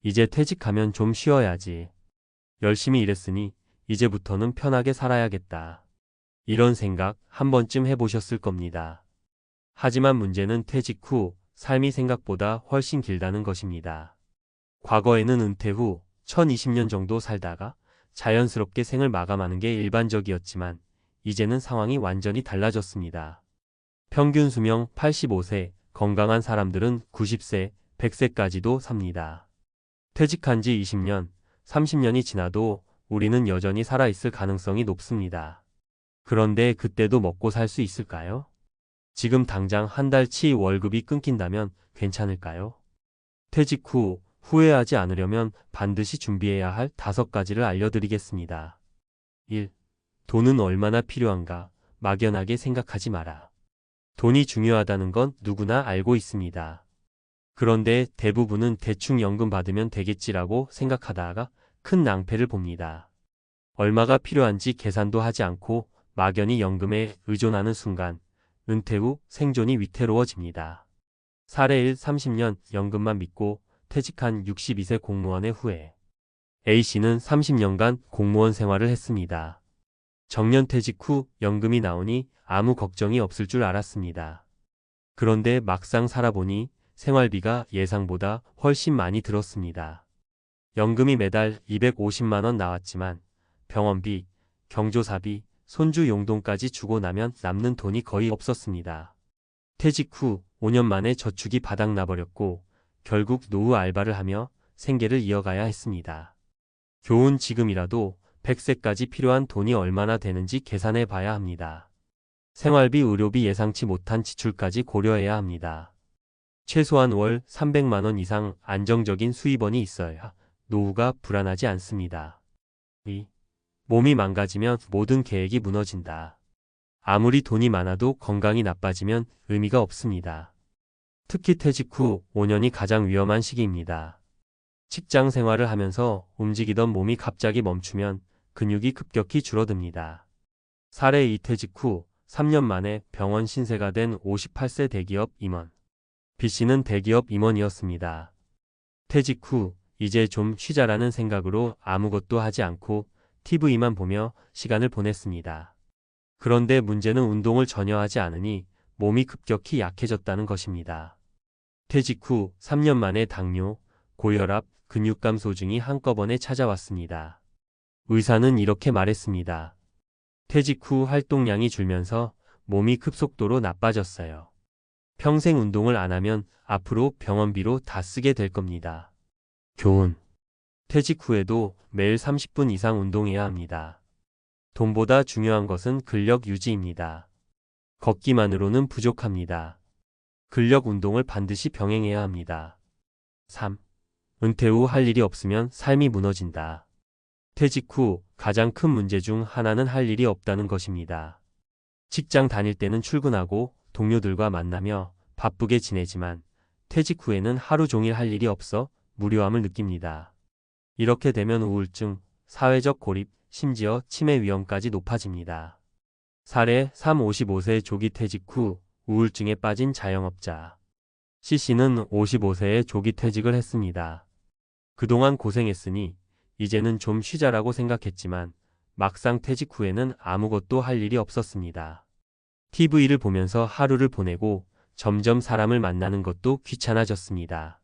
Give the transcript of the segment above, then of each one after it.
이제 퇴직하면 좀 쉬어야지. 열심히 일했으니 이제부터는 편하게 살아야겠다. 이런 생각 한 번쯤 해보셨을 겁니다. 하지만 문제는 퇴직 후 삶이 생각보다 훨씬 길다는 것입니다. 과거에는 은퇴 후 1020년 정도 살다가 자연스럽게 생을 마감하는 게 일반적이었지만 이제는 상황이 완전히 달라졌습니다. 평균 수명 85세, 건강한 사람들은 90세, 100세까지도 삽니다. 퇴직한 지 20년, 30년이 지나도 우리는 여전히 살아있을 가능성이 높습니다. 그런데 그때도 먹고 살 수 있을까요? 지금 당장 한 달치 월급이 끊긴다면 괜찮을까요? 퇴직 후 후회하지 않으려면 반드시 준비해야 할 5가지를 알려드리겠습니다. 1. 돈은 얼마나 필요한가 막연하게 생각하지 마라. 돈이 중요하다는 건 누구나 알고 있습니다. 그런데 대부분은 대충 연금 받으면 되겠지라고 생각하다가 큰 낭패를 봅니다. 얼마가 필요한지 계산도 하지 않고 막연히 연금에 의존하는 순간 은퇴 후 생존이 위태로워집니다. 사례 1. 30년 연금만 믿고 퇴직한 62세 공무원의 후회. A씨는 30년간 공무원 생활을 했습니다. 정년퇴직 후 연금이 나오니 아무 걱정이 없을 줄 알았습니다. 그런데 막상 살아보니 생활비가 예상보다 훨씬 많이 들었습니다. 연금이 매달 250만 원 나왔지만 병원비, 경조사비, 손주 용돈까지 주고 나면 남는 돈이 거의 없었습니다. 퇴직 후 5년 만에 저축이 바닥나버렸고 결국 노후 알바를 하며 생계를 이어가야 했습니다. 교훈 지금이라도 100세까지 필요한 돈이 얼마나 되는지 계산해 봐야 합니다. 생활비, 의료비, 예상치 못한 지출까지 고려해야 합니다. 최소한 월 300만 원 이상 안정적인 수입원이 있어야 노후가 불안하지 않습니다. 2. 몸이 망가지면 모든 계획이 무너진다. 아무리 돈이 많아도 건강이 나빠지면 의미가 없습니다. 특히 퇴직 후 5년이 가장 위험한 시기입니다. 직장 생활을 하면서 움직이던 몸이 갑자기 멈추면 근육이 급격히 줄어듭니다. 사례 2. 퇴직 후 3년 만에 병원 신세가 된 58세 대기업 임원. B씨는 대기업 임원이었습니다. 퇴직 후 이제 좀 쉬자라는 생각으로 아무것도 하지 않고 TV만 보며 시간을 보냈습니다. 그런데 문제는 운동을 전혀 하지 않으니 몸이 급격히 약해졌다는 것입니다. 퇴직 후 3년 만에 당뇨, 고혈압, 근육감 소증이 한꺼번에 찾아왔습니다. 의사는 이렇게 말했습니다. 퇴직 후 활동량이 줄면서 몸이 급속도로 나빠졌어요. 평생 운동을 안 하면 앞으로 병원비로 다 쓰게 될 겁니다. 교훈. 퇴직 후에도 매일 30분 이상 운동해야 합니다. 돈보다 중요한 것은 근력 유지입니다. 걷기만으로는 부족합니다. 근력 운동을 반드시 병행해야 합니다. 3. 은퇴 후 할 일이 없으면 삶이 무너진다. 퇴직 후 가장 큰 문제 중 하나는 할 일이 없다는 것입니다. 직장 다닐 때는 출근하고 동료들과 만나며 바쁘게 지내지만 퇴직 후에는 하루 종일 할 일이 없어 무료함을 느낍니다. 이렇게 되면 우울증, 사회적 고립, 심지어 치매 위험까지 높아집니다. 사례 3. 55세 조기 퇴직 후 우울증에 빠진 자영업자. C씨는 55세에 조기 퇴직을 했습니다. 그동안 고생했으니 이제는 좀 쉬자라고 생각했지만 막상 퇴직 후에는 아무것도 할 일이 없었습니다. TV를 보면서 하루를 보내고 점점 사람을 만나는 것도 귀찮아졌습니다.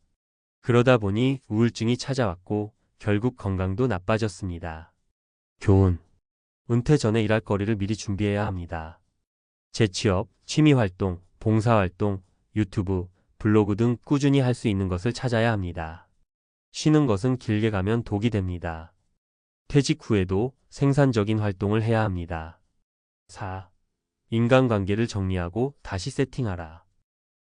그러다 보니 우울증이 찾아왔고 결국 건강도 나빠졌습니다. 교훈. 은퇴 전에 일할 거리를 미리 준비해야 합니다. 재취업, 취미활동, 봉사활동, 유튜브, 블로그 등 꾸준히 할 수 있는 것을 찾아야 합니다. 쉬는 것은 길게 가면 독이 됩니다. 퇴직 후에도 생산적인 활동을 해야 합니다. 4. 인간관계를 정리하고 다시 세팅하라.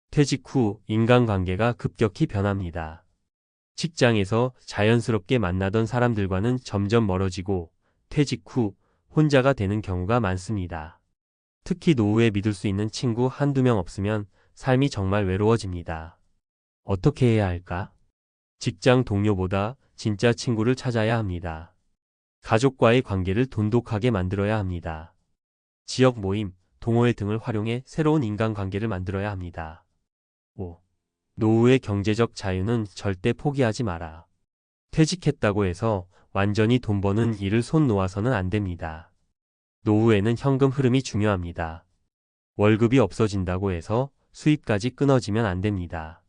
퇴직 후 인간관계가 급격히 변합니다. 직장에서 자연스럽게 만나던 사람들과는 점점 멀어지고 퇴직 후 혼자가 되는 경우가 많습니다. 특히 노후에 믿을 수 있는 친구 한두 명 없으면 삶이 정말 외로워집니다. 어떻게 해야 할까? 직장 동료보다 진짜 친구를 찾아야 합니다. 가족과의 관계를 돈독하게 만들어야 합니다. 지역 모임, 동호회 등을 활용해 새로운 인간관계를 만들어야 합니다. 5. 노후의 경제적 자유는 절대 포기하지 마라. 퇴직했다고 해서 완전히 돈 버는 일을 손 놓아서는 안 됩니다. 노후에는 현금 흐름이 중요합니다. 월급이 없어진다고 해서 수입까지 끊어지면 안 됩니다.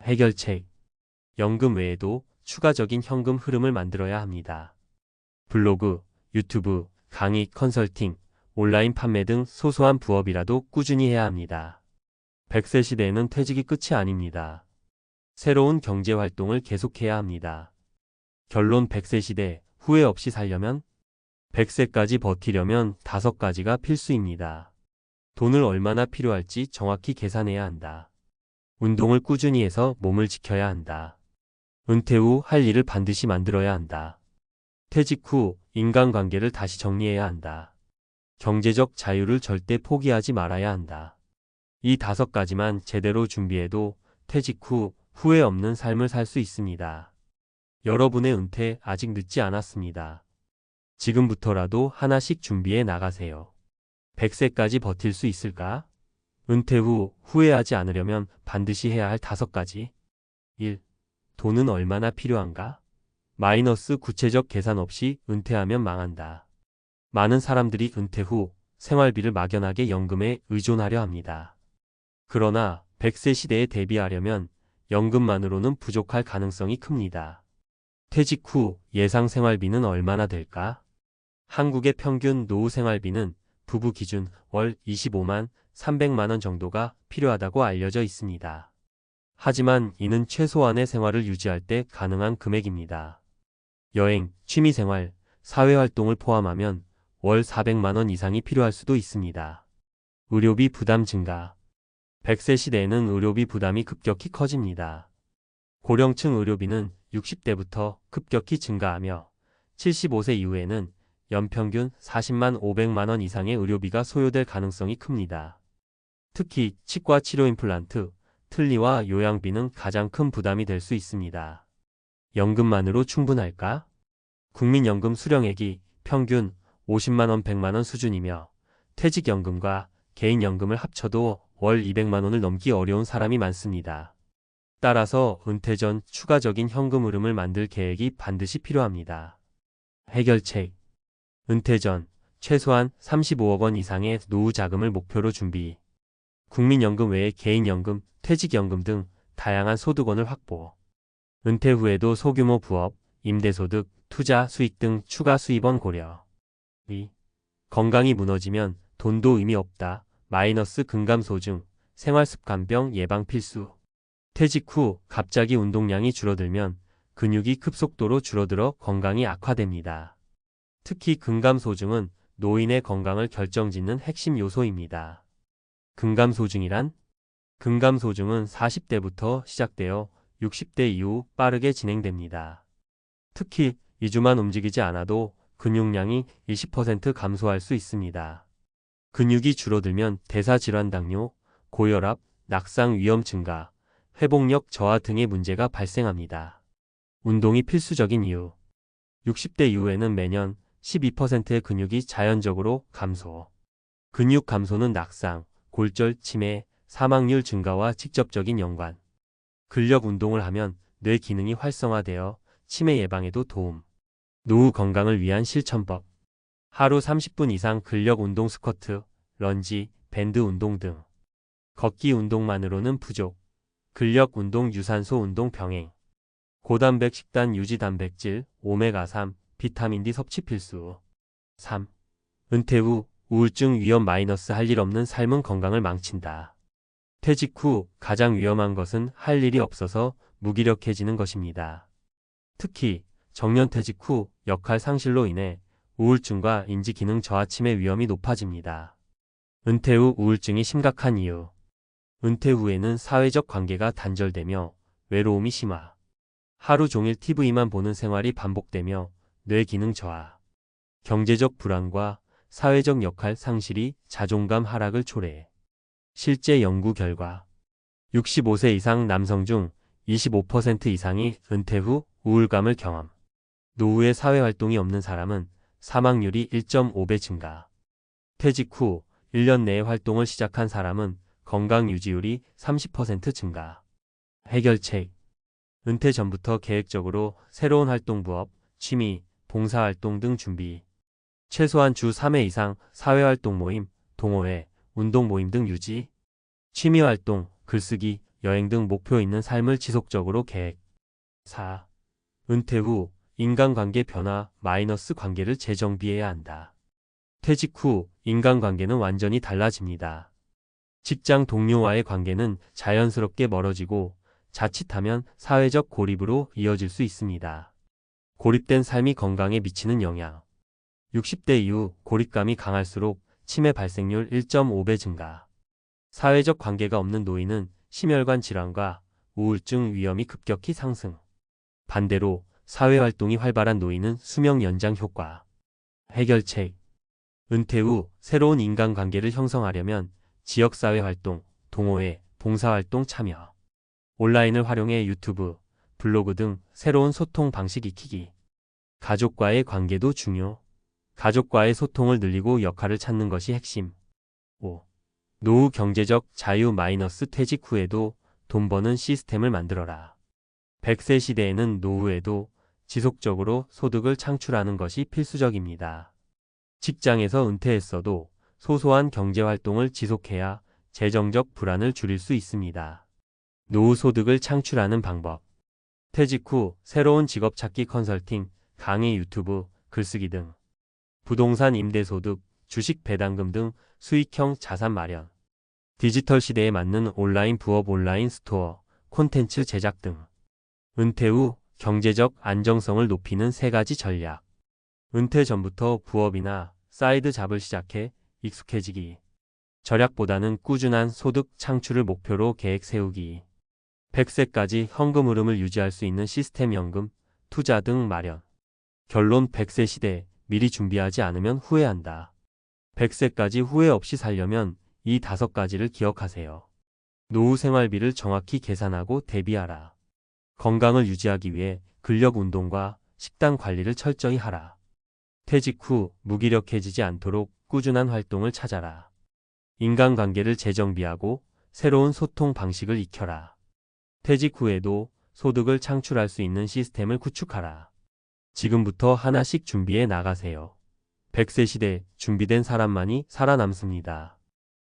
해결책. 연금 외에도 추가적인 현금 흐름을 만들어야 합니다. 블로그, 유튜브, 강의, 컨설팅, 온라인 판매 등 소소한 부업이라도 꾸준히 해야 합니다. 100세 시대에는 퇴직이 끝이 아닙니다. 새로운 경제 활동을 계속해야 합니다. 결론 100세 시대, 후회 없이 살려면 100세까지 버티려면 5가지가 필수입니다. 돈을 얼마나 필요할지 정확히 계산해야 한다. 운동을 꾸준히 해서 몸을 지켜야 한다. 은퇴 후 할 일을 반드시 만들어야 한다. 퇴직 후 인간관계를 다시 정리해야 한다. 경제적 자유를 절대 포기하지 말아야 한다. 이 5가지만 제대로 준비해도 퇴직 후 후회 없는 삶을 살 수 있습니다. 여러분의 은퇴 아직 늦지 않았습니다. 지금부터라도 하나씩 준비해 나가세요. 100세까지 버틸 수 있을까? 은퇴 후 후회하지 않으려면 반드시 해야 할 5가지. 1. 돈은 얼마나 필요한가? 마이너스 구체적 계산 없이 은퇴하면 망한다. 많은 사람들이 은퇴 후 생활비를 막연하게 연금에 의존하려 합니다. 그러나 100세 시대에 대비하려면 연금만으로는 부족할 가능성이 큽니다. 퇴직 후 예상 생활비는 얼마나 될까? 한국의 평균 노후 생활비는 부부 기준 월 25만 300만 원 정도가 필요하다고 알려져 있습니다. 하지만 이는 최소한의 생활을 유지할 때 가능한 금액입니다. 여행, 취미생활, 사회활동을 포함하면 월 400만 원 이상이 필요할 수도 있습니다. 의료비 부담 증가. 100세 시대에는 의료비 부담이 급격히 커집니다. 고령층 의료비는 60대부터 급격히 증가하며 75세 이후에는 연평균 40만 500만 원 이상의 의료비가 소요될 가능성이 큽니다. 특히 치과 치료 임플란트, 틀니와 요양비는 가장 큰 부담이 될 수 있습니다. 연금만으로 충분할까? 국민연금 수령액이 평균 50만 원, 100만 원 수준이며 퇴직연금과 개인연금을 합쳐도 월 200만 원을 넘기 어려운 사람이 많습니다. 따라서 은퇴 전 추가적인 현금 흐름을 만들 계획이 반드시 필요합니다. 해결책. 은퇴 전 최소한 35억 원 이상의 노후 자금을 목표로 준비. 국민연금 외에 개인연금, 퇴직연금 등 다양한 소득원을 확보. 은퇴 후에도 소규모 부업, 임대소득, 투자, 수익 등 추가 수입원 고려. 2. 건강이 무너지면 돈도 의미 없다. 마이너스 근감소증, 생활습관병 예방 필수. 퇴직 후 갑자기 운동량이 줄어들면 근육이 급속도로 줄어들어 건강이 악화됩니다. 특히 근감소증은 노인의 건강을 결정짓는 핵심 요소입니다. 근감소증이란? 근감소증은 40대부터 시작되어 60대 이후 빠르게 진행됩니다. 특히 2주만 움직이지 않아도 근육량이 20% 감소할 수 있습니다. 근육이 줄어들면 대사질환, 당뇨, 고혈압, 낙상 위험 증가, 회복력 저하 등의 문제가 발생합니다. 운동이 필수적인 이유. 60대 이후에는 매년 12%의 근육이 자연적으로 감소. 근육 감소는 낙상, 골절, 치매, 사망률 증가와 직접적인 연관. 근력 운동을 하면 뇌 기능이 활성화되어 치매 예방에도 도움. 노후 건강을 위한 실천법. 하루 30분 이상 근력 운동, 스쿼트, 런지, 밴드 운동 등. 걷기 운동만으로는 부족. 근력 운동, 유산소 운동 병행. 고단백 식단 유지, 단백질, 오메가3, 비타민 D 섭취 필수. 3. 은퇴 후 우울증 위험 마이너스 할 일 없는 삶은 건강을 망친다. 퇴직 후 가장 위험한 것은 할 일이 없어서 무기력해지는 것입니다. 특히 정년퇴직 후 역할 상실로 인해 우울증과 인지기능 저하, 치매 위험이 높아집니다. 은퇴 후 우울증이 심각한 이유. 은퇴 후에는 사회적 관계가 단절되며 외로움이 심화. 하루 종일 TV만 보는 생활이 반복되며 뇌 기능 저하. 경제적 불안과 사회적 역할 상실이 자존감 하락을 초래해. 실제 연구 결과 65세 이상 남성 중 25% 이상이 은퇴 후 우울감을 경험. 노후에 사회활동이 없는 사람은 사망률이 1.5배 증가. 퇴직 후 1년 내에 활동을 시작한 사람은 건강 유지율이 30% 증가. 해결책. 은퇴 전부터 계획적으로 새로운 활동 부업, 취미, 봉사활동 등 준비. 최소한 주 3회 이상 사회활동 모임, 동호회, 운동 모임 등 유지. 취미활동, 글쓰기, 여행 등 목표 있는 삶을 지속적으로 계획. 4. 은퇴 후 인간관계 변화 마이너스 관계를 재정비해야 한다. 퇴직 후 인간관계는 완전히 달라집니다. 직장 동료와의 관계는 자연스럽게 멀어지고 자칫하면 사회적 고립으로 이어질 수 있습니다. 고립된 삶이 건강에 미치는 영향. 60대 이후 고립감이 강할수록 치매 발생률 1.5배 증가. 사회적 관계가 없는 노인은 심혈관 질환과 우울증 위험이 급격히 상승. 반대로 사회활동이 활발한 노인은 수명 연장 효과. 해결책. 은퇴 후 새로운 인간관계를 형성하려면 지역사회활동, 동호회, 봉사활동 참여. 온라인을 활용해 유튜브, 블로그 등 새로운 소통 방식 익히기. 가족과의 관계도 중요. 가족과의 소통을 늘리고 역할을 찾는 것이 핵심. 5. 노후 경제적 자유 마이너스 퇴직 후에도 돈 버는 시스템을 만들어라. 100세 시대에는 노후에도 지속적으로 소득을 창출하는 것이 필수적입니다. 직장에서 은퇴했어도 소소한 경제활동을 지속해야 재정적 불안을 줄일 수 있습니다. 노후 소득을 창출하는 방법. 퇴직 후 새로운 직업 찾기 컨설팅, 강의 유튜브, 글쓰기 등. 부동산 임대소득, 주식 배당금 등 수익형 자산 마련. 디지털 시대에 맞는 온라인 부업 온라인 스토어, 콘텐츠 제작 등. 은퇴 후 경제적 안정성을 높이는 3가지 전략. 은퇴 전부터 부업이나 사이드 잡을 시작해 익숙해지기. 절약보다는 꾸준한 소득 창출을 목표로 계획 세우기. 100세까지 현금 흐름을 유지할 수 있는 시스템 연금, 투자 등 마련. 결론 100세 시대 미리 준비하지 않으면 후회한다. 100세까지 후회 없이 살려면 이 5가지를 기억하세요. 노후 생활비를 정확히 계산하고 대비하라. 건강을 유지하기 위해 근력 운동과 식단 관리를 철저히 하라. 퇴직 후 무기력해지지 않도록 꾸준한 활동을 찾아라. 인간관계를 재정비하고 새로운 소통 방식을 익혀라. 퇴직 후에도 소득을 창출할 수 있는 시스템을 구축하라. 지금부터 하나씩 준비해 나가세요. 100세 시대 준비된 사람만이 살아남습니다.